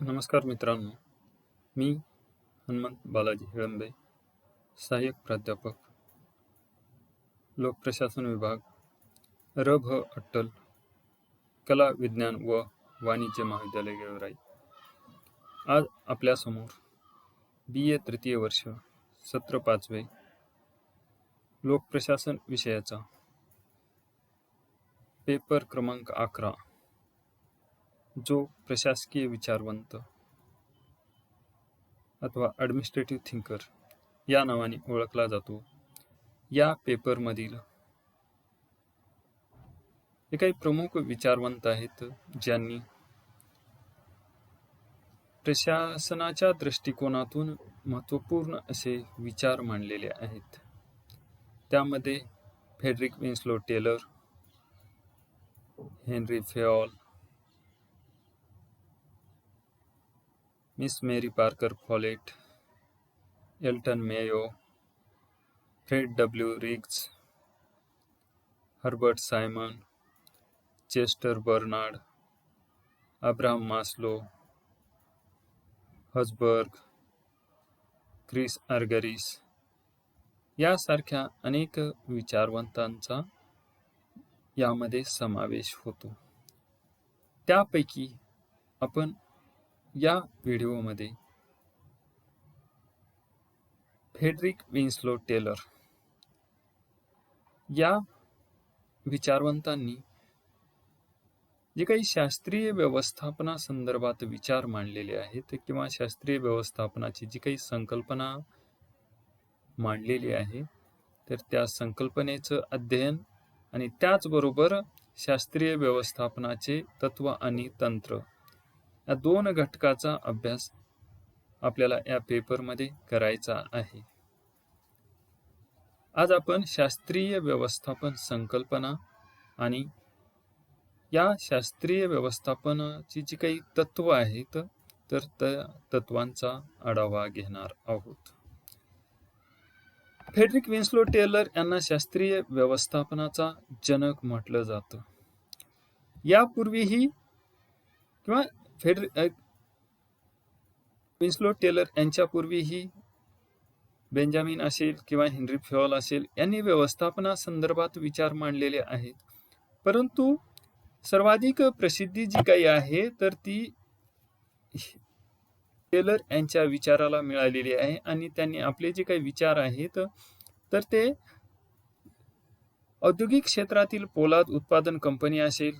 नमस्कार मित्रांनो, मी हनुमंत बालाजी हिळंबे, सहाय्यक प्राध्यापक, लोकप्रशासन विभाग, र.भ. अट्टल, कला विज्ञान व वाणिज्य महाविद्यालय गेवराई. आज आपल्यासमोर BA तृतीय वर्ष सत्र 5वे लोकप्रशासन विषयाचा पेपर क्रमांक 11 जो प्रशासकीय विचारवंत अथवा ॲडमिनिस्ट्रेटिव्ह थिंकर या नावाने ओळखला जातो. या पेपरमधील हे काही प्रमुख विचारवंत आहेत ज्यांनी प्रशासनाच्या दृष्टिकोनातून महत्त्वपूर्ण असे विचार मांडलेले आहेत. त्यामध्ये Frederick Winslow Taylor, Henry Fayol, Miss Mary Parker Follett, Elton Mayo, Fred W Riggs, Herbert Simon, Chester Barnard, Abraham Maslow, Herzberg, Chris Argyris यासारख्या अनेक विचारवंतांचा यामध्ये समावेश होतो. त्यापैकी आपण या व्हिडिओमध्ये फ्रेडरिक विन्स्लो टेलर या विचारवंतांनी जे काही शास्त्रीय व्यवस्थापनासंदर्भात विचार मांडलेले आहेत किंवा शास्त्रीय व्यवस्थापनाची जी काही संकल्पना मांडलेली आहे, तर त्या संकल्पनेचं अध्ययन आणि त्याचबरोबर शास्त्रीय व्यवस्थापनाचे तत्व आणि तंत्र या दोन घटकाचा अभ्यास आपल्याला या पेपरमध्ये करायचा आहे. आज आपण शास्त्रीय व्यवस्थापन संकल्पना आणि या शास्त्रीय व्यवस्थापनाची जी काही तत्व आहेत तर त्या तत्वांचा आढावा घेणार आहोत. फ्रेडरिक विन्स्लो टेलर यांना शास्त्रीय व्यवस्थापनाचा जनक म्हटलं जातं. यापूर्वीही किंवा विन्स्लो टेलर यांच्यापूर्वीही बेंजामिन असेल किंवा हेनरी फेऑल असेल यांनी व्यवस्थापनासंदर्भात विचार मांडलेले आहेत. परंतु सर्वाधिक प्रसिद्धी जी काही आहे तर ती टेलर यांच्या विचाराला मिळालेली आहे आणि त्यांनी आपले जे काही विचार आहेत तर ते औद्योगिक क्षेत्रातील पोलाद उत्पादन कंपनी असेल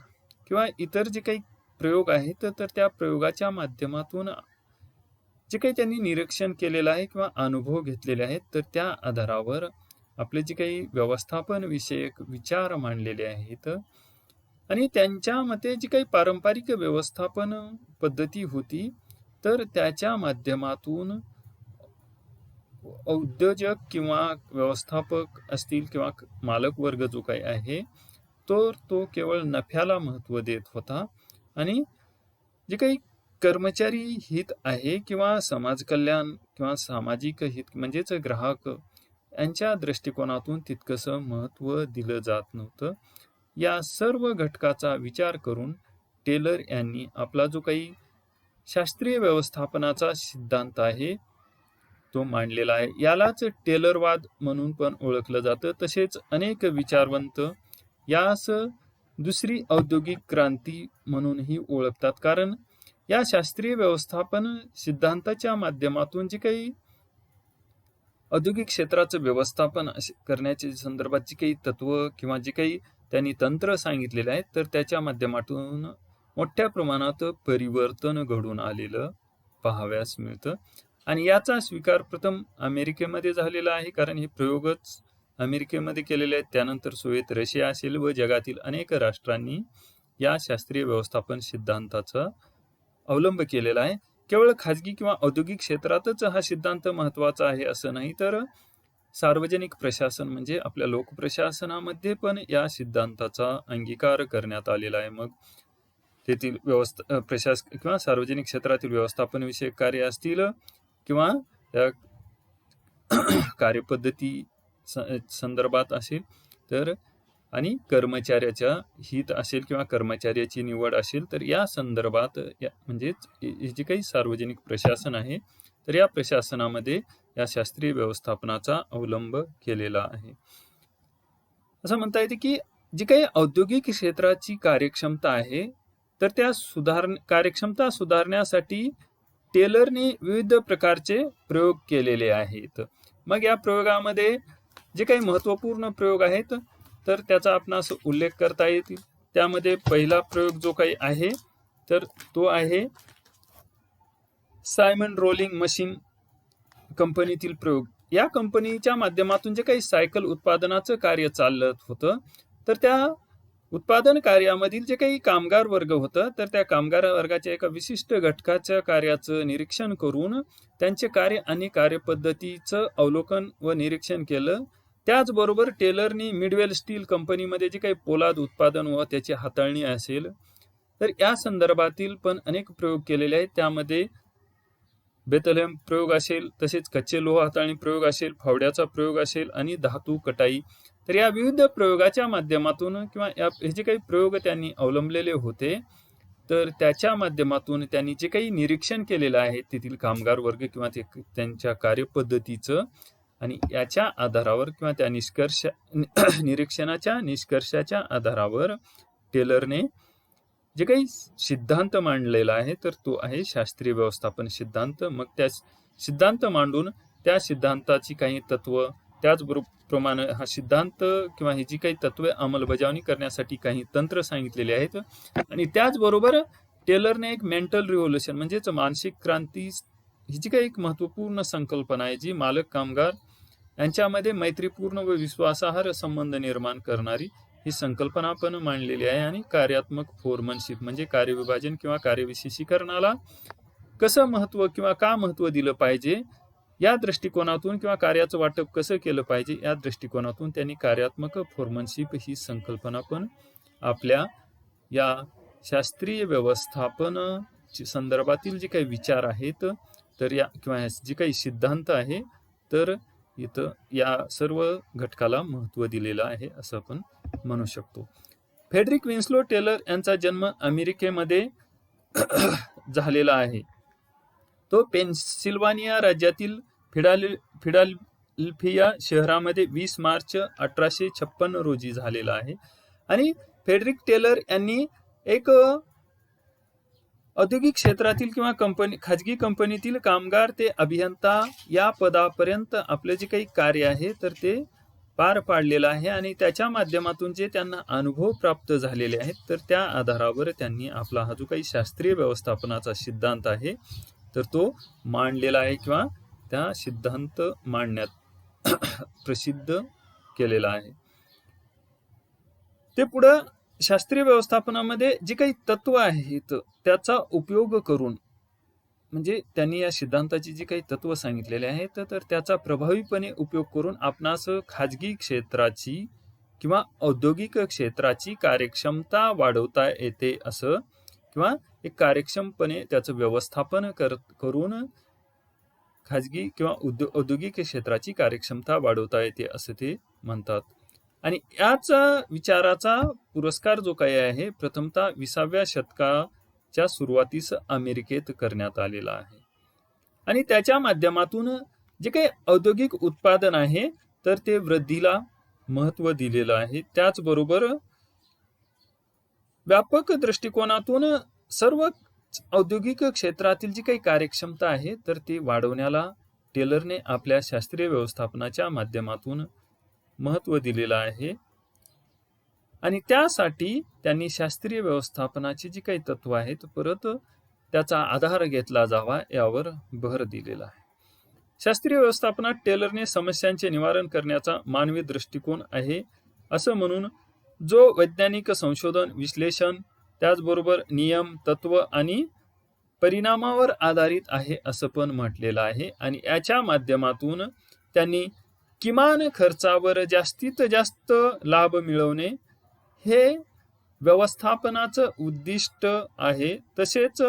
किंवा इतर जे काही प्रयोग आहेत तर त्या प्रयोगाच्या माध्यमातून जे काही त्यांनी निरीक्षण केलेलं आहे किंवा अनुभव घेतलेले आहेत तर त्या आधारावर आपले जे काही व्यवस्थापन विषयक विचार मांडलेले आहेत आणि त्यांच्या मते जी काही पारंपरिक व्यवस्थापन पद्धती होती तर त्याच्या माध्यमातून उद्योजक किंवा व्यवस्थापक असतील किंवा मालक वर्ग जो काही आहे तो केवळ नफ्याला महत्त्व देत होता आणि जे काही कर्मचारी हित आहे किंवा समाज कल्याण किंवा सामाजिक हित म्हणजेच ग्राहक यांच्या दृष्टिकोनातून तितकंसं महत्त्व दिलं जात नव्हतं. या सर्व घटकाचा विचार करून टेलर यांनी आपला जो काही शास्त्रीय व्यवस्थापनाचा सिद्धांत आहे तो मांडलेला आहे. यालाच टेलरवाद म्हणून पण ओळखलं जातं. तसेच अनेक विचारवंत यास दुसरी औद्योगिक क्रांती म्हणूनही ओळखतात, कारण या शास्त्रीय व्यवस्थापन सिद्धांताच्या माध्यमातून जे काही औद्योगिक क्षेत्राचं व्यवस्थापन करण्याच्या संदर्भात जी काही तत्व किंवा जे काही त्यांनी तंत्र सांगितलेले आहेत तर त्याच्या माध्यमातून मोठ्या प्रमाणात परिवर्तन घडून आलेलं पाहाव्यास मिळतं. आणि याचा स्वीकार प्रथम अमेरिकेमध्ये झालेला आहे, कारण हे प्रयोगच अमेरिकेमध्ये केलेले आहेत. त्यानंतर सोव्हिएत रशिया असेल व जगातील अनेक राष्ट्रांनी या शास्त्रीय व्यवस्थापन सिद्धांताचा अवलंब केलेला आहे. केवळ खाजगी किंवा औद्योगिक क्षेत्रातच हा सिद्धांत महत्त्वाचा आहे असं नाही, तर सार्वजनिक प्रशासन म्हणजे आपल्या लोकप्रशासनामध्ये पण या सिद्धांताचा अंगीकार करण्यात आलेला आहे. मग तेथील प्रशासन किंवा सार्वजनिक क्षेत्रातील व्यवस्थापन विषयक कार्य असतील किंवा त्या कार्यपद्धती संदर्भात असेल तर आणि कर्मचाऱ्याच्या हित असेल किंवा कर्मचाऱ्याची निवड असेल तर या संदर्भात म्हणजेच जे काही सार्वजनिक प्रशासन आहे तर या प्रशासनामध्ये या शास्त्रीय व्यवस्थापनाचा अवलंब केलेला आहे. असं म्हणता येते की जी काही औद्योगिक क्षेत्राची कार्यक्षमता आहे तर त्या कार्यक्षमता सुधारण्यासाठी टेलरने विविध प्रकारचे प्रयोग केलेले आहेत. मग या प्रयोगामध्ये जे काही महत्त्वपूर्ण प्रयोग आहेत तर त्याचा आपणास उल्लेख करता येतील. त्यामध्ये पहिला प्रयोग जो काही आहे तर तो आहे सायमन रोलिंग मशीन कंपनीतील प्रयोग. या कंपनीच्या माध्यमातून जे काही सायकल उत्पादनाचं कार्य चालत होतं तर त्या उत्पादन कार्यामधील जे काही कामगार वर्ग होतं तर त्या कामगार वर्गाच्या एका विशिष्ट घटकाच्या कार्याचं निरीक्षण करून त्यांचे कार्य आणि कार्यपद्धतीचं अवलोकन व निरीक्षण केलं. त्याचबरोबर टेलरनी मिडवेल स्टील कंपनीमध्ये जे काही पोलाद उत्पादन व त्याची हाताळणी असेल तर या संदर्भातील पण अनेक प्रयोग केलेले आहेत. त्यामध्ये बेथलेहम प्रयोग असेल, तसेच कच्चे लोह हाताळणी प्रयोग असेल, फावड्याचा प्रयोग असेल आणि धातू कटाई. तर या विविध प्रयोगाच्या माध्यमातून किंवा हे जे काही प्रयोग त्यांनी अवलंबलेले होते तर त्याच्या माध्यमातून त्यांनी जे काही निरीक्षण केलेलं आहे तेथील कामगार वर्ग किंवा त्यांच्या कार्यपद्धतीचं आणि याच्या आधारावर किंवा त्या निरीक्षणाच्या निष्कर्षाच्या आधारावर टेलरने जे काही सिद्धांत मांडलेला आहे तर तो आहे शास्त्रीय व्यवस्थापन सिद्धांत. मग त्या सिद्धांत मांडून त्या सिद्धांताची काही तत्व त्याचप्रमाणे हा सिद्धांत किंवा ही जी काही तत्वे अंमलबजावणी करण्यासाठी काही तंत्र सांगितलेले आहेत. आणि त्याचबरोबर टेलरने एक मेंटल रिव्होल्युशन म्हणजेच मानसिक क्रांती ही जी काही एक महत्वपूर्ण संकल्पना आहे जी मालक कामगार यांच्यामध्ये मैत्रीपूर्ण व विश्वासार्ह संबंध निर्माण करणारी ही संकल्पना पण मांडलेली आहे. आणि कार्यात्मक फोरमनशिप म्हणजे कार्यविभाजन किंवा कार्यविशेषीकरणाला कसं महत्व किंवा का महत्व दिलं पाहिजे या दृष्टिकोनातून किंवा कार्याचं वाटप कसं केलं पाहिजे या दृष्टिकोनातून त्यांनी कार्यात्मक फोरमनशिप ही संकल्पना पण आपल्या या शास्त्रीय व्यवस्थापन संदर्भातील जे काही विचार आहेत तर या किंवा जे काही सिद्धांत आहे तर इथं या सर्व घटकाला महत्व दिलेलं आहे असं आपण म्हणू शकतो. फ्रेडरिक विन्स्लो टेलर यांचा जन्म अमेरिकेमध्ये झालेला आहे. तो पेन्सिल्वानिया राज्यातील फिलाडेल्फिया शहरामध्ये 20 मार्च 1856 रोजी झालेला आहे. आणि फ्रेडरिक टेलर यांनी एक औद्योगिक क्षेत्रातील किंवा खाजगी कंपनीतील कामगार ते अभियंता या पदापर्यंत आपले जे काही कार्य आहे तर ते पार पाडलेलं आहे. आणि त्याच्या माध्यमातून जे त्यांना अनुभव प्राप्त झालेले आहेत तर त्या आधारावर त्यांनी आपला हा जो काही शास्त्रीय व्यवस्थापनाचा सिद्धांत आहे तर तो मांडलेला आहे किंवा त्या सिद्धांत मांडण्यात प्रसिद्ध केलेला आहे. ते पुढं शास्त्रीय व्यवस्थापनामध्ये जे काही तत्व आहेत त्याचा उपयोग करून म्हणजे त्यांनी या सिद्धांताची जी काही तत्व सांगितलेले आहेत तर त्याचा प्रभावीपणे उपयोग करून आपणास खाजगी क्षेत्राची किंवा औद्योगिक क्षेत्राची कार्यक्षमता वाढवता येते असं किंवा एक कार्यक्षमपणे त्याचं व्यवस्थापन करून खाजगी किंवा औद्योगिक क्षेत्राची कार्यक्षमता वाढवता येते असं ते म्हणतात. आणि याच विचाराचा पुरस्कार जो काही आहे प्रथमतः 20व्या शतकाच्या सुरुवातीस अमेरिकेत करण्यात आलेला आहे. आणि त्याच्या माध्यमातून जे काही औद्योगिक उत्पादन आहे तर ते वृद्धीला महत्व दिलेलं आहे. त्याचबरोबर व्यापक दृष्टिकोनातून सर्व औद्योगिक क्षेत्रातील जी काही कार्यक्षमता आहे तर ती वाढवण्याला टेलरने आपल्या शास्त्रीय व्यवस्थापनाच्या माध्यमातून महत्व दिलेलं आहे. आणि त्यासाठी त्यांनी शास्त्रीय व्यवस्थापनाची जी काही तत्व आहेत परत त्याचा आधार घेतला जावा यावर भर दिलेला आहे. शास्त्रीय व्यवस्थापनात टेलरने समस्यांचे निवारण करण्याचा मानवी दृष्टिकोन आहे असं म्हणून जो वैज्ञानिक संशोधन विश्लेषण त्याचबरोबर नियम तत्व आणि परिणामावर आधारित आहे असं पण म्हटलेलं आहे. आणि याच्या माध्यमातून त्यांनी किमान खर्चावर जास्तीत जास्त लाभ मिळवणे हे व्यवस्थापनाचं उद्दिष्ट आहे. तसेच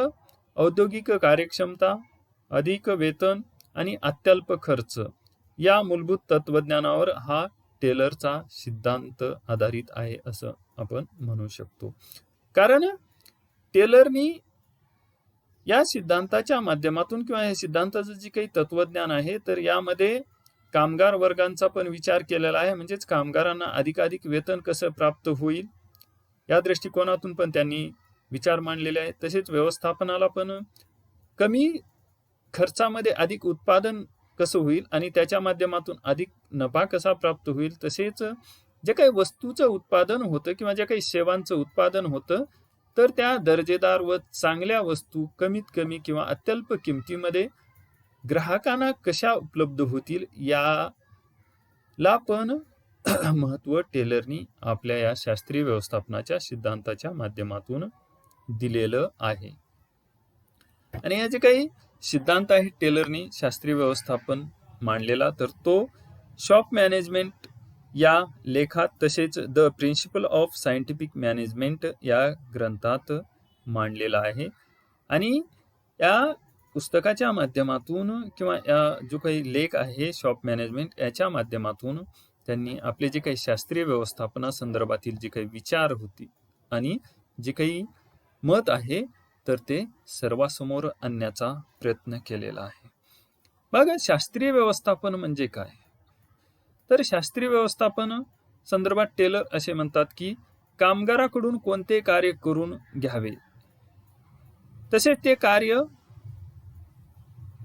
औद्योगिक कार्यक्षमता अधिक वेतन आणि अत्यल्प खर्च या मूलभूत तत्वज्ञानावर हा टेलरचा सिद्धांत आधारित आहे असं आपण म्हणू शकतो. कारण टेलरनी या सिद्धांताच्या माध्यमातून किंवा या सिद्धांताचं जे काही तत्वज्ञान आहे तर यामध्ये कामगार वर्गांचा पण विचार केलेला आहे. म्हणजेच कामगारांना अधिकाधिक वेतन कसं प्राप्त होईल या दृष्टिकोनातून पण त्यांनी विचार मांडलेले आहे. तसेच व्यवस्थापनाला पण कमी खर्चामध्ये अधिक उत्पादन कसं होईल आणि त्याच्या माध्यमातून अधिक नफा कसा प्राप्त होईल. तसेच जे काही वस्तूचं उत्पादन होतं किंवा ज्या काही सेवांचं उत्पादन होतं तर त्या दर्जेदार व चांगल्या वस्तू कमीत कमी किंवा अत्यल्प किमतीमध्ये ग्राहकांना कशा उपलब्ध होतील याला पण महत्त्व टेलरनी आपल्या या शास्त्रीय व्यवस्थापनाच्या सिद्धांताच्या माध्यमातून दिलेलं आहे. आणि हे जे काही सिद्धांत आहे टेलरनी शास्त्रीय व्यवस्थापन मांडलेला तर तो शॉप मॅनेजमेंट या लेखात तसेच the principle of scientific management या ग्रंथात मांडलेला आहे. आणि या पुस्तकाच्या माध्यमातून किंवा या जो काही लेख आहे शॉप मॅनेजमेंट याच्या माध्यमातून त्यांनी आपले जे काही शास्त्रीय व्यवस्थापनासंदर्भातील जे काही विचार होती आणि जे काही मत आहे तर ते सर्वांसमोर आणण्याचा प्रयत्न केलेला आहे. बघा शास्त्रीय व्यवस्थापन म्हणजे काय. तर शास्त्रीय व्यवस्थापन संदर्भात टेलर असे म्हणतात की कामगाराकडून कोणते कार्य करून घ्यावे तसेच ते कार्य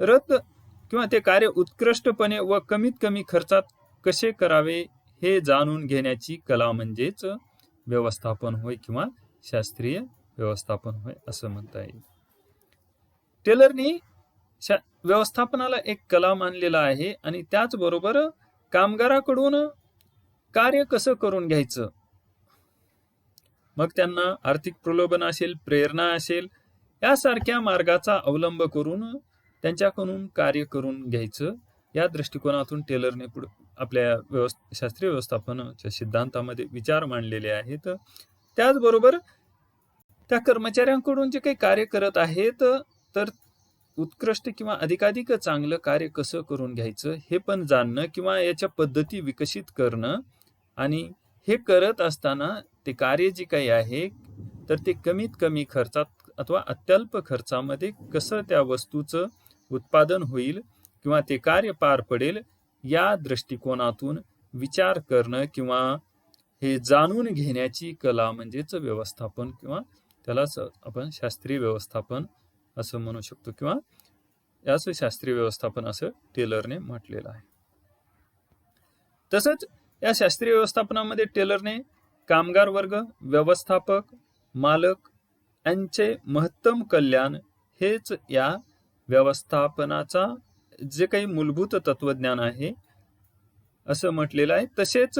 किंवा ते कार्य उत्कृष्टपणे व कमीत कमी खर्चात कसे करावे हे जाणून घेण्याची कला म्हणजेच व्यवस्थापन होय किंवा शास्त्रीय व्यवस्थापन होय असं म्हणता येईल. टेलरनी व्यवस्थापनाला एक कला मानलेला आहे आणि त्याचबरोबर कामगाराकडून कार्य कसं करून घ्यायचं मग त्यांना आर्थिक प्रलोभन असेल प्रेरणा असेल यासारख्या मार्गाचा अवलंब करून त्यांच्याकडून कार्य करून घ्यायचं या दृष्टिकोनातून टेलरने आपल्या शास्त्रीय व्यवस्थापनाच्या सिद्धांतामध्ये विचार मांडलेले आहेत. त्याचबरोबर त्या कर्मचाऱ्यांकडून जे काही कार्य करत आहेत तर उत्कृष्ट किंवा अधिकाधिक चांगलं कार्य कसं करून घ्यायचं हे पण जाणणं किंवा याच्या पद्धती विकसित करणं आणि हे करत असताना ते कार्य जे काही आहे तर ते कमीत कमी खर्चात अथवा अत्यल्प खर्चामध्ये कसं त्या वस्तूचं उत्पादन होईल किंवा ते कार्य पार पडेल या दृष्टिकोनातून विचार करणं किंवा हे जाणून घेण्याची कला म्हणजेच व्यवस्थापन किंवा त्यालाच आपण शास्त्रीय व्यवस्थापन असं म्हणू शकतो किंवा याच शास्त्रीय व्यवस्थापन असं टेलरने म्हटलेलं आहे. तसंच या शास्त्रीय व्यवस्थापनामध्ये टेलरने कामगार वर्ग व्यवस्थापक मालक यांचे महत्तम कल्याण हेच या व्यवस्थापनाचा जे काही मूलभूत तत्वज्ञान आहे असं म्हटलेलं आहे. तसेच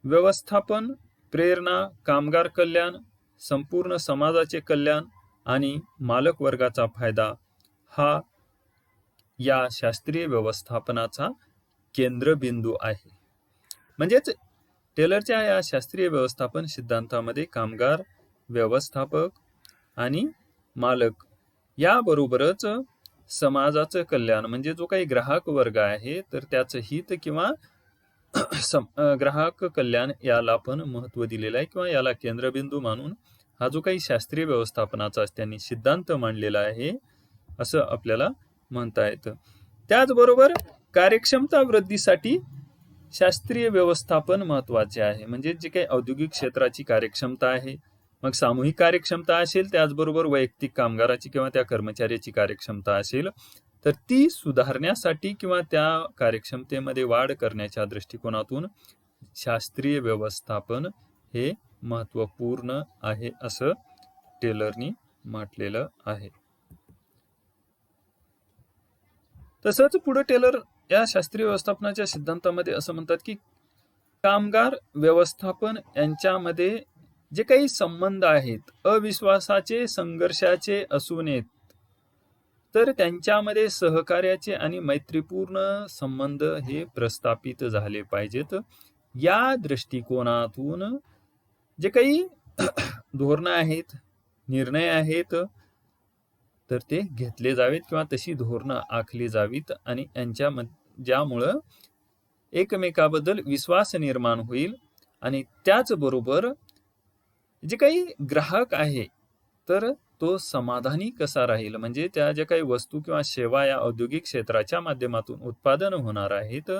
व्यवस्थापन प्रेरणा कामगार कल्याण संपूर्ण समाजाचे कल्याण आणि मालक वर्गाचा फायदा हा या शास्त्रीय व्यवस्थापनाचा केंद्रबिंदू आहे. म्हणजेच टेलरच्या या शास्त्रीय व्यवस्थापन सिद्धांतामध्ये कामगार व्यवस्थापक आणि मालक याबरोबरच समाजाचं कल्याण म्हणजे जो काही ग्राहक वर्ग आहे तर त्याचं हित किंवा ग्राहक कल्याण याला पण महत्त्व दिलेलं आहे किंवा याला केंद्रबिंदू मानून हा जो काही शास्त्रीय व्यवस्थापनाचा त्यांनी सिद्धांत मांडलेला आहे असं आपल्याला म्हणता येतं. त्याचबरोबर कार्यक्षमता वृद्धीसाठी शास्त्रीय व्यवस्थापन महत्त्वाचे आहे. म्हणजे जे काही औद्योगिक क्षेत्राची कार्यक्षमता आहे मग सामूहिक कार्यक्षमता असेल त्याचबरोबर वैयक्तिक कामगाराची किंवा त्या कर्मचाऱ्याची कार्यक्षमता असेल तर ती सुधारण्यासाठी किंवा त्या कार्यक्षमतेमध्ये वाढ करण्याच्या दृष्टिकोनातून शास्त्रीय व्यवस्थापन हे महत्त्वपूर्ण आहे असं टेलरनी म्हटलेलं आहे. तसंच पुढे टेलर या शास्त्रीय व्यवस्थापनाच्या सिद्धांतामध्ये असं म्हणतात की कामगार व्यवस्थापन यांच्यामध्ये जे काही संबंध आहेत अविश्वासाचे संघर्षाचे असू नयेत तर त्यांच्यामध्ये सहकार्याचे आणि मैत्रीपूर्ण संबंध हे प्रस्थापित झाले पाहिजेत. या दृष्टिकोनातून जे काही धोरणं आहेत निर्णय आहेत तर ते घेतले जावेत किंवा तशी धोरणं आखली जावीत आणि ज्यामुळं एकमेकाबद्दल विश्वास निर्माण होईल आणि त्याचबरोबर जे काही ग्राहक आहे तर तो समाधानी कसा राहील, म्हणजे त्या ज्या काही वस्तू किंवा सेवा या औद्योगिक क्षेत्राच्या माध्यमातून उत्पादन होणार आहेत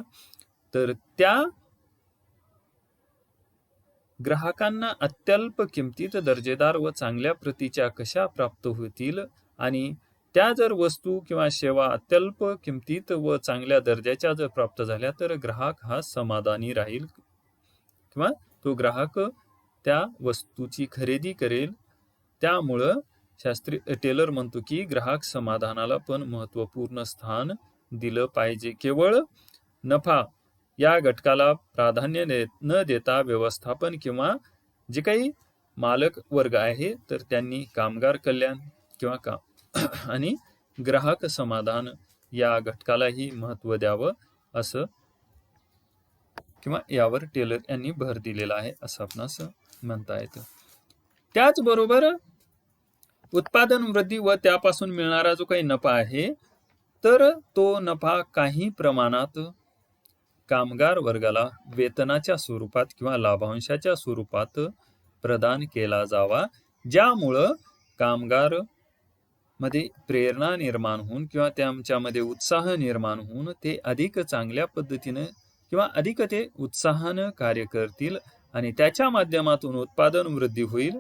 तर त्या ग्राहकांना अत्यल्प किमतीत दर्जेदार व चांगल्या प्रतीच्या कशा प्राप्त होतील आणि त्या जर वस्तू किंवा सेवा अत्यल्प किमतीत व चांगल्या दर्जाच्या जर प्राप्त झाल्या तर ग्राहक हा समाधानी राहील किंवा तो ग्राहक त्या वस्तूची खरेदी करेल. त्यामुळं शास्त्रीय टेलर म्हणतो की ग्राहक समाधानाला पण महत्त्वपूर्ण स्थान दिलं पाहिजे. केवळ नफा या घटकाला प्राधान्य न देता व्यवस्थापन किंवा जे काही मालक वर्ग आहे तर त्यांनी कामगार कल्याण किंवा आणि ग्राहक समाधान या घटकालाही महत्त्व द्यावं असं किंवा यावर टेलर यांनी भर दिलेला आहे असं आपणास म्हणता येतं. त्याचबरोबर उत्पादन वृद्धी व त्यापासून मिळणारा जो काही नफा आहे तर तो नफा काही प्रमाणात कामगार वर्गाला वेतनाच्या स्वरूपात किंवा लाभांशाच्या स्वरूपात प्रदान केला जावा, ज्यामुळं कामगार मध्ये प्रेरणा निर्माण होऊन किंवा त्यांच्यामध्ये उत्साह निर्माण होऊन ते अधिक चांगल्या पद्धतीने किंवा अधिक ते उत्साहानं कार्य करतील आणि त्याच्या माध्यमातून उत्पादन वृद्धी होईल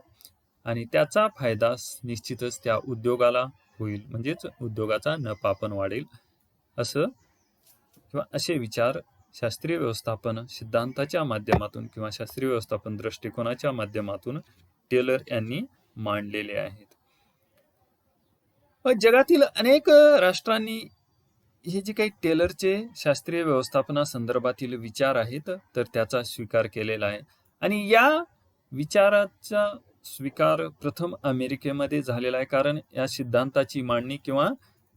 आणि त्याचा फायदा निश्चितच त्या उद्योगाला होईल, म्हणजेच उद्योगाचा नफा पण वाढेल असं किंवा असे विचार शास्त्रीय व्यवस्थापन सिद्धांताच्या माध्यमातून किंवा शास्त्रीय व्यवस्थापन दृष्टिकोनाच्या माध्यमातून टेलर यांनी मांडलेले आहेत. जगातील अनेक राष्ट्रांनी हे जे काही टेलरचे शास्त्रीय व्यवस्थापनासंदर्भातील विचार आहेत तर त्याचा स्वीकार केलेला आहे आणि या विचाराचा स्वीकार प्रथम अमेरिकेमध्ये झालेला आहे, कारण या सिद्धांताची मांडणी किंवा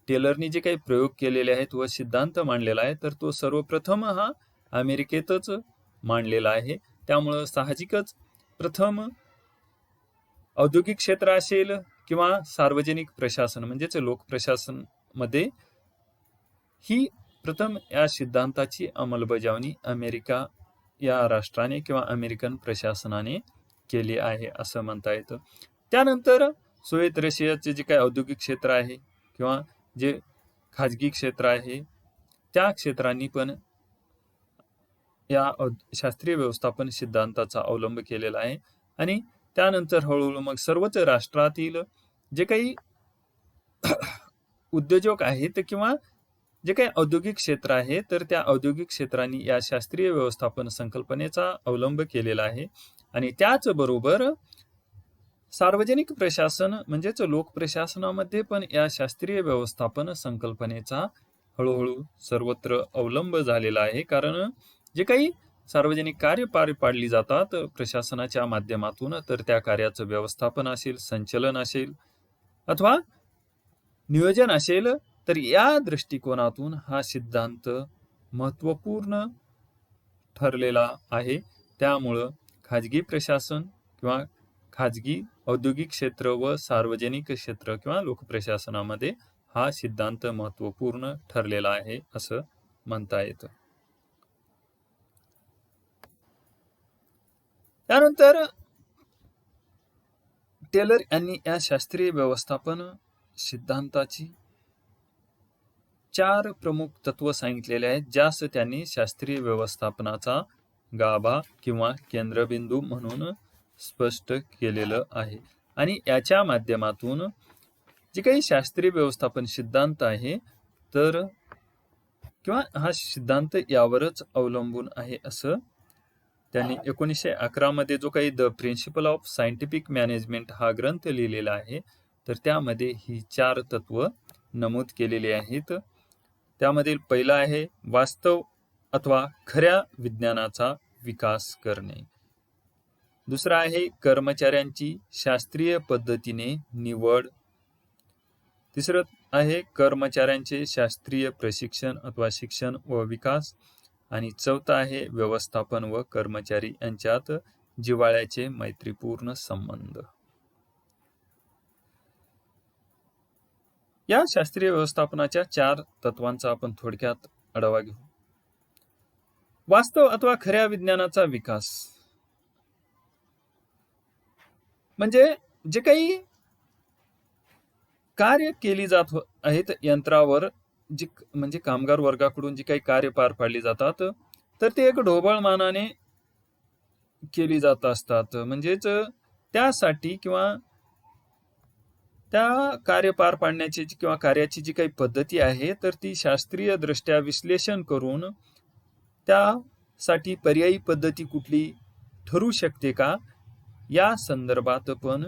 टेलरनी जे काही प्रयोग केलेले आहेत व सिद्धांत मांडलेला आहे तर तो सर्वप्रथम हा अमेरिकेतच मांडलेला आहे. त्यामुळं साहजिकच प्रथम औद्योगिक क्षेत्र असेल किंवा सार्वजनिक प्रशासन म्हणजेच लोकप्रशासन मध्ये ही प्रथम या सिद्धांताची अंमलबजावणी अमेरिका या राष्ट्राने किंवा अमेरिकन प्रशासनाने केली आहे असं म्हणता येतं. त्यानंतर सोव्हिएत रशियाचे जे काही औद्योगिक क्षेत्र आहे किंवा जे खाजगी क्षेत्र आहे त्या क्षेत्रांनी पण या शास्त्रीय व्यवस्थापन सिद्धांताचा अवलंब केलेला आहे आणि त्यानंतर हळूहळू मग सर्वच राष्ट्रातील जे काही उद्योजक आहेत किंवा जे काही औद्योगिक क्षेत्र आहे तर त्या औद्योगिक क्षेत्रांनी या शास्त्रीय व्यवस्थापन संकल्पनेचा अवलंब केलेला आहे आणि त्याचबरोबर सार्वजनिक प्रशासन म्हणजेच लोक प्रशासनामध्ये पण या शास्त्रीय व्यवस्थापन संकल्पनेचा हळूहळू सर्वत्र अवलंब झालेला आहे, कारण जे काही सार्वजनिक कार्य पार पाडली जातात प्रशासनाच्या माध्यमातून तर त्या कार्याचं व्यवस्थापन असेल, संचलन असेल अथवा नियोजन असेल तर या दृष्टिकोनातून हा सिद्धांत महत्त्वपूर्ण ठरलेला आहे. त्यामुळं खाजगी प्रशासन किंवा खाजगी औद्योगिक क्षेत्र व सार्वजनिक क्षेत्र किंवा लोकप्रशासनामध्ये हा सिद्धांत महत्त्वपूर्ण ठरलेला आहे असं म्हणता येतं. त्यानंतर टेलर यांनी या शास्त्रीय व्यवस्थापन सिद्धांताची 4 प्रमुख तत्व सांगितलेले आहेत, ज्यास त्यांनी शास्त्रीय व्यवस्थापनाचा गाभा किंवा केंद्रबिंदू म्हणून स्पष्ट केलेलं आहे आणि याच्या माध्यमातून जे काही शास्त्रीय व्यवस्थापन सिद्धांत आहे तर किंवा हा सिद्धांत यावरच अवलंबून आहे असं त्यांनी 1911 मध्ये जो काही the principle of scientific management हा ग्रंथ लिहिलेला आहे तर त्यामध्ये ही 4 तत्व नमूद केलेली आहेत. त्यामधील पहिला आहे वास्तव अथवा खऱ्या विज्ञानाचा विकास करणे. दुसरा आहे कर्मचाऱ्यांची शास्त्रीय पद्धतीने निवड. तिसरं आहे कर्मचाऱ्यांचे शास्त्रीय प्रशिक्षण अथवा शिक्षण व विकास. आणि चौथा आहे व्यवस्थापन व कर्मचारी यांच्यात जिव्हाळ्याचे मैत्रीपूर्ण संबंध. या शास्त्रीय व्यवस्थापनाच्या 4 तत्वांचा आपण थोडक्यात आढावा घेऊ. वास्तव अथवा खऱ्या विज्ञानाचा विकास म्हणजे जे काही कार्य केली जात आहेत यंत्रावर, जी म्हणजे कामगार वर्गाकडून जी काही कार्य पार पाडली जातात, तर ते एक ढोबळमानाने केली जात असतात. म्हणजेच त्यासाठी किंवा त्या कार्य पार पाडण्याची किंवा कार्याची जी काही पद्धती आहे, तर ती शास्त्रीय दृष्ट्या विश्लेषण करून त्यासाठी पर्यायी पद्धती कुठली ठरू शकते का, या संदर्भात पण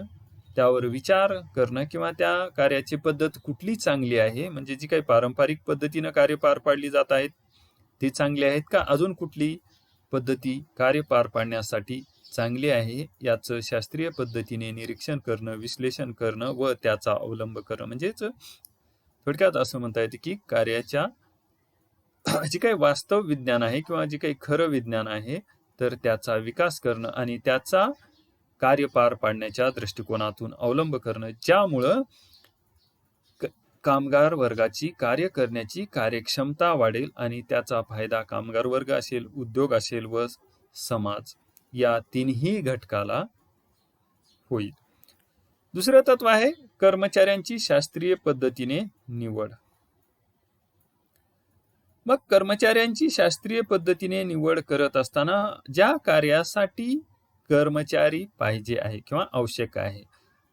त्यावर विचार करणं किंवा त्या कार्याची पद्धत कुठली चांगली आहे, म्हणजे जी काही पारंपरिक पद्धतीनं कार्य पार पाडली जात आहेत ती चांगली आहेत का, अजून कुठली पद्धती कार्य पार पाडण्यासाठी चांगली आहे, याचं शास्त्रीय पद्धतीने निरीक्षण करणं, विश्लेषण करणं व त्याचा अवलंब करणं. म्हणजेच थोडक्यात असं म्हणता येते की कार्याच्या जे काही वास्तव विज्ञान आहे किंवा जे काही खरं विज्ञान आहे, तर त्याचा विकास करणं आणि त्याचा कार्य पार पाडण्याच्या दृष्टिकोनातून अवलंब करणं, ज्यामुळं कामगार वर्गाची कार्य करण्याची कार्यक्षमता वाढेल आणि त्याचा फायदा कामगार वर्ग असेल, उद्योग असेल व समाज या तिन्ही घटकाला होईल. दुसरं तत्व आहे कर्मचाऱ्यांची शास्त्रीय पद्धतीने निवड. मग कर्मचाऱ्यांची शास्त्रीय पद्धतीने निवड करत असताना ज्या कार्यासाठी कर्मचारी पाहिजे आहे किंवा आवश्यक आहे,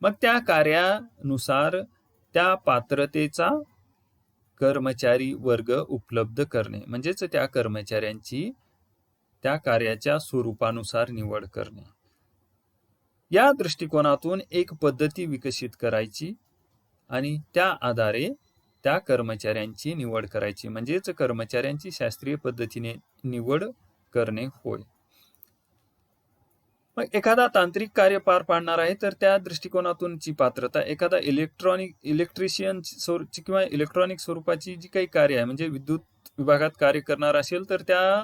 मग त्या कार्यानुसार त्या पात्रतेचा कर्मचारी वर्ग उपलब्ध करणे, म्हणजेच त्या कर्मचाऱ्यांची त्या कार्याच्या स्वरूपानुसार निवड करणे. या दृष्टिकोनातून एक पद्धती विकसित करायची आणि त्या आधारे त्या कर्मचाऱ्यांची निवड करायची, म्हणजेच कर्मचाऱ्यांची शास्त्रीय पद्धतीने निवड करणे होय. मग एखादा तांत्रिक कार्य पार पाडणार आहे, तर त्या दृष्टिकोनातूनची पात्रता, एखादा इलेक्ट्रिशियन किंवा इलेक्ट्रॉनिक स्वरूपाची जी काही कार्य आहे, म्हणजे विद्युत विभागात कार्य करणार असेल, तर त्या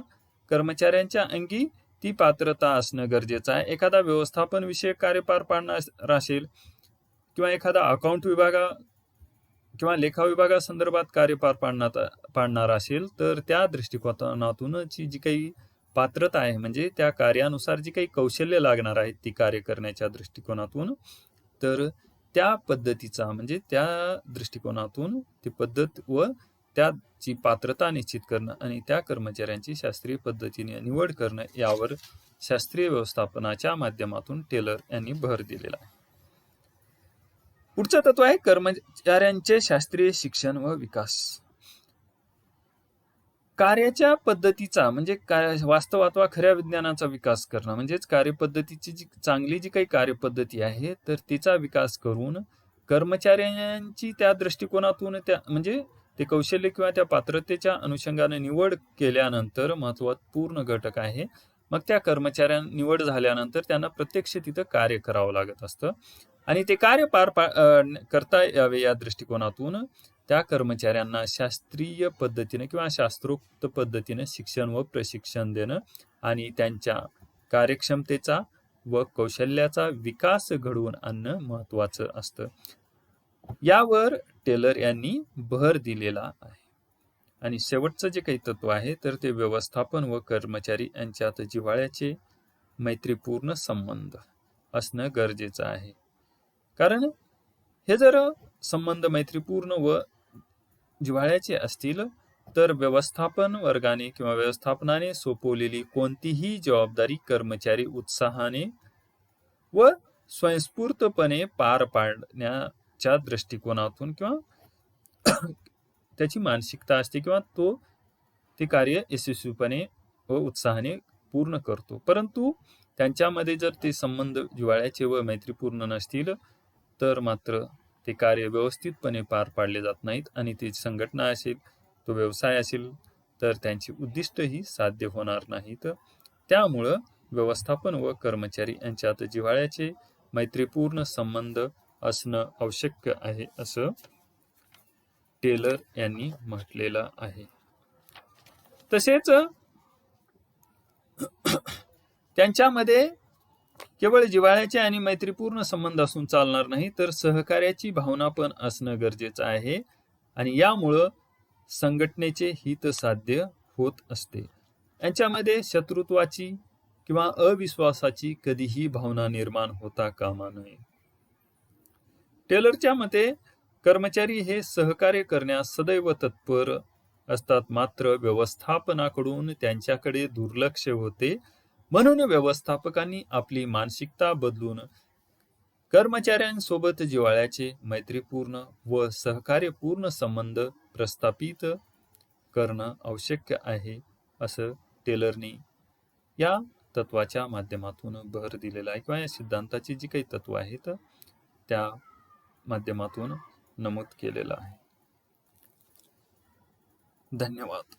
कर्मचाऱ्यांच्या अंगी ती पात्रता असणं गरजेचं आहे. एखादा व्यवस्थापन विषयक कार्य पार पाडणार असेल किंवा एखादा अकाउंट विभागा किंवा लेखा विभागासंदर्भात कार्य पार पाडणार असेल, तर त्या दृष्टिकोनातूनची जी काही पात्रता आहे, म्हणजे त्या कार्यानुसार जी काही कौशल्य लागणार आहेत ती कार्य करण्याच्या दृष्टिकोनातून, तर त्या पद्धतीचा म्हणजे त्या दृष्टिकोनातून ती पद्धत व त्याची पात्रता निश्चित करणं आणि त्या कर्मचाऱ्यांची शास्त्रीय पद्धतीने निवड करणं, यावर शास्त्रीय व्यवस्थापनाच्या माध्यमातून टेलर यांनी भर दिलेला आहे. पुढचं तत्व आहे कर्मचाऱ्यांचे शास्त्रीय शिक्षण व विकास. कार्याच्या पद्धतीचा म्हणजे वास्तव अथवा खऱ्या विज्ञानाचा विकास करणं, म्हणजेच कार्यपद्धतीची चांगली जी काही कार्यपद्धती आहे, तर तिचा विकास करून कर्मचाऱ्यांची त्या दृष्टिकोनातून म्हणजे ते कौशल्य किंवा त्या पात्रतेच्या अनुषंगाने निवड केल्यानंतर महत्त्वपूर्ण घटक आहे. मग त्या निवड झाल्यानंतर त्यांना प्रत्यक्ष तिथं कार्य करावं लागत असतं आणि ते कार्य पार करता यावे या दृष्टिकोनातून त्या कर्मचाऱ्यांना शास्त्रीय पद्धतीने किंवा शास्त्रोक्त पद्धतीने शिक्षण व प्रशिक्षण देणं आणि त्यांच्या कार्यक्षमतेचा व कौशल्याचा विकास घडवून आणणं महत्त्वाचं असतं. यावर टेलर यांनी भर दिलेला आहे. आणि शेवटचं जे काही तत्व आहे, तर ते व्यवस्थापन व कर्मचारी यांच्यात जिव्हाळ्याचे मैत्रीपूर्ण संबंध असणं गरजेचं आहे. कारण हे जर संबंध मैत्रीपूर्ण व जिव्हाळ्याचे असतील, तर व्यवस्थापन वर्गाने किंवा व्यवस्थापनाने सोपवलेली कोणतीही जबाबदारी कर्मचारी उत्साहाने व स्वयंस्फूर्तपणे पार पाडण्याच्या दृष्टिकोनातून किंवा त्याची मानसिकता असते किंवा तो ते कार्य यशस्वीपणे व उत्साहाने पूर्ण करतो. परंतु त्यांच्यामध्ये जर ते संबंध जिव्हाळ्याचे व मैत्रीपूर्ण नसतील, तर मात्र ते कार्य व्यवस्थितपणे पार पाडले जात नाहीत आणि ती संघटना असेल, तो व्यवसाय असेल, तर त्यांची उद्दिष्टही साध्य होणार नाहीत. त्यामुळं व्यवस्थापन व कर्मचारी यांच्यात जिव्हाळ्याचे मैत्रीपूर्ण संबंध असणं आवश्यक आहे, असं टेलर यांनी म्हटलेलं आहे. तसेच त्यांच्यामध्ये केवळ जिव्हाळ्याचे आणि मैत्रीपूर्ण संबंध असून चालणार नाही, तर सहकार्याची भावना पण असणं गरजेचं आहे आणि यामुळं संघटनेचे हित साध्य होत असते. यांच्यामध्ये शत्रुत्वाची किंवा अविश्वासाची कधीही भावना निर्माण होता कामा नये. टेलरच्या मते कर्मचारी हे सहकार्य करण्यास सदैव तत्पर असतात, मात्र व्यवस्थापनाकडून त्यांच्याकडे दुर्लक्ष होते. म्हणून व्यवस्थापकांनी आपली मानसिकता बदलून कर्मचाऱ्यांसोबत जिव्हाळ्याचे, मैत्रीपूर्ण व सहकार्यपूर्ण संबंध प्रस्थापित करणं आवश्यक आहे, असं टेलरनी या तत्वाच्या माध्यमातून भर दिलेला आहे, किंवा या सिद्धांताची जी काही तत्व आहेत त्या माध्यमातून नमूद केलेलं आहे. धन्यवाद.